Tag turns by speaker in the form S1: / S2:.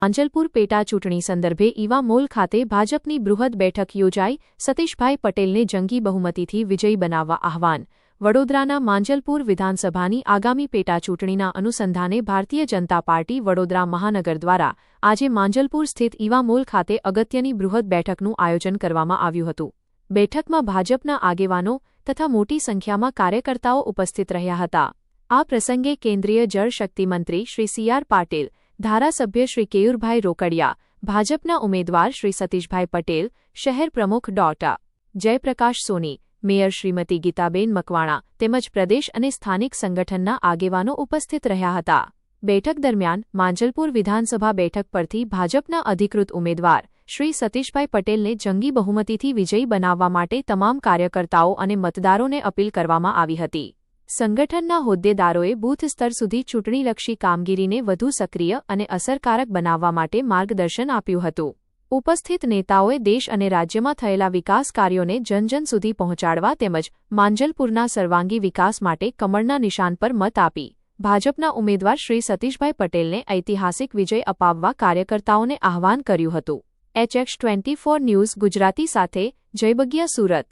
S1: માંજલપુર પેટા ચૂંટણી સંદર્ભે ઈવા મોલ ખાતે ભાજપની બૃહદ બેઠક યોજાઈ, સતીશભાઈ પટેલને જંગી બહુમતીથી વિજયી બનાવવા આહવાન. વડોદરાના માંજલપુર વિધાનસભાની આગામી પેટા ચૂંટણીના અનુસંધાને ભારતીય જનતા પાર્ટી વડોદરા મહાનગર દ્વારા આજે માંજલપુર સ્થિત ઈવા મોલ ખાતે અગત્યની બૃહદ બેઠકનું આયોજન કરવામાં આવ્યું હતું. બેઠકમાં ભાજપના આગેવાનો તથા મોટી સંખ્યામાં કાર્યકર્તાઓ ઉપસ્થિત રહ્યા હતા. આ પ્રસંગે કેન્દ્રીય જળશક્તિ મંત્રી શ્રી સી.આર. પાટીલ, ધારાસભ્ય શ્રી કેયુરભાઈ રોકડિયા, ભાજપના ઉમેદવાર શ્રી સતીશભાઈ પટેલ, શહેર પ્રમુખ ડૉ. જયપ્રકાશ સોની, મેયર શ્રીમતી ગીતાબેન મકવાણા તેમજ પ્રદેશ અને સ્થાનિક સંગઠનના આગેવાનો ઉપસ્થિત રહ્યા હતા. બેઠક દરમિયાન માંજલપુર વિધાનસભા બેઠક પરથી ભાજપના અધિકૃત ઉમેદવાર શ્રી સતીશભાઈ પટેલને જંગી બહુમતીથી વિજયી બનાવવા માટે તમામ કાર્યકર્તાઓ અને મતદારોને અપીલ કરવામાં આવી હતી. સંગઠનના હોદ્દેદારોએ બૂથ સ્તર સુધી ચૂંટણીલક્ષી કામગીરીને વધુ સક્રિય અને અસરકારક બનાવવા માટે માર્ગદર્શન આપ્યું હતું. ઉપસ્થિત નેતાઓએ દેશ અને રાજ્યમાં થયેલા વિકાસ કાર્યોને જન સુધી પહોંચાડવા તેમજ માંજલપુરના સર્વાંગી વિકાસ માટે કમળના નિશાન પર મત આપી ભાજપના ઉમેદવાર શ્રી સતીશભાઈ પટેલને ઐતિહાસિક વિજય અપાવવા કાર્યકર્તાઓને આહવાન કર્યું હતું. HX24 ન્યૂઝ ગુજરાતી સાથે જયબગિયા, સુરત.